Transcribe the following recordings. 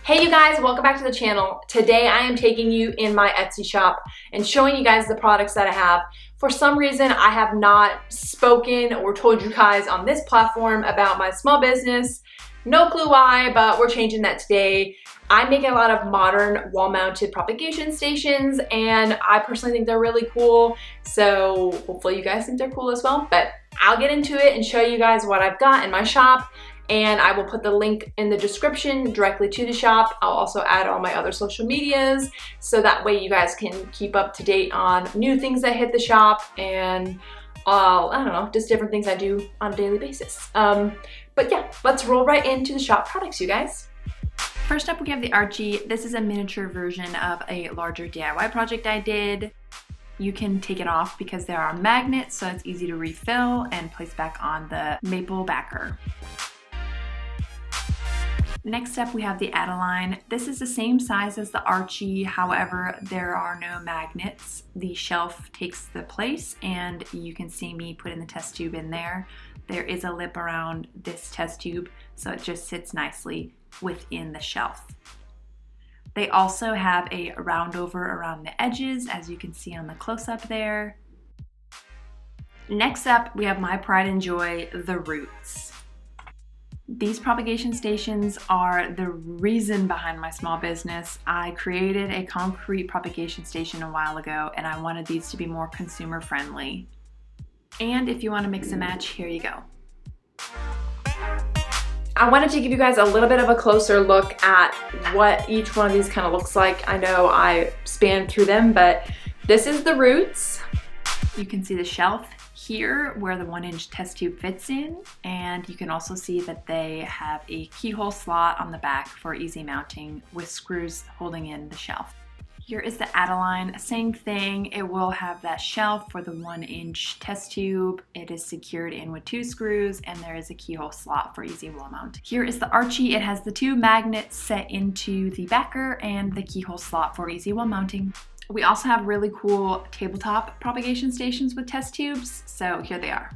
Hey you guys, welcome back to the channel. Today I am taking you in my Etsy shop and showing you guys the products that I have. For some reason, I have not spoken or told you guys on this platform about my small business. No clue why, but we're changing that today. I'm making a lot of modern wall-mounted propagation stations, and I personally think they're really cool. So hopefully you guys think they're cool as well, but I'll get into it and show you guys what I've got in my shop. And I will put the link in the description directly to the shop. I'll also add all my other social medias, so that way you guys can keep up to date on new things that hit the shop and I don't know, just different things I do on a daily basis. But yeah, let's roll right into the shop products, you guys. First up, we have the Archie. This is a miniature version of a larger DIY project I did. You can take it off because there are magnets, so it's easy to refill and place back on the maple backer. Next up, we have the Adeline. This is the same size as the Archie, however, there are no magnets. The shelf takes the place, and you can see me putting the test tube in there. There is a lip around this test tube, so it just sits nicely within the shelf. They also have a round over around the edges, as you can see on the close-up there. Next up, we have my pride and joy, the Roots. These propagation stations are the reason behind my small business. I created a concrete propagation station a while ago, and I wanted these to be more consumer friendly. And if you want to mix and match, here you go. I wanted to give you guys a little bit of a closer look at what each one of these kind of looks like. I know I spanned through them, but this is the Roots. You can see the shelf here where the 1-inch test tube fits in, and you can also see that they have a keyhole slot on the back for easy mounting with screws holding in the shelf. Here is the Adeline, same thing. It will have that shelf for the 1-inch test tube. It is secured in with 2 screws, and there is a keyhole slot for easy wall mount. Here is the Archie. It has the 2 magnets set into the backer and the keyhole slot for easy wall mounting. We also have really cool tabletop propagation stations with test tubes, so here they are.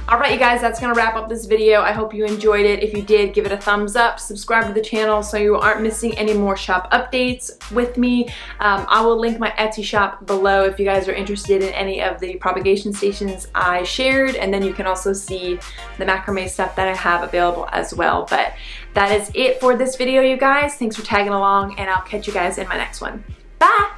Alright you guys, that's going to wrap up this video. I hope you enjoyed it. If you did, give it a thumbs up, subscribe to the channel so you aren't missing any more shop updates with me. I will link my Etsy shop below if you guys are interested in any of the propagation stations I shared, and then you can also see the macrame stuff that I have available as well. But that is it for this video, you guys. Thanks for tagging along, and I'll catch you guys in my next one. Bye!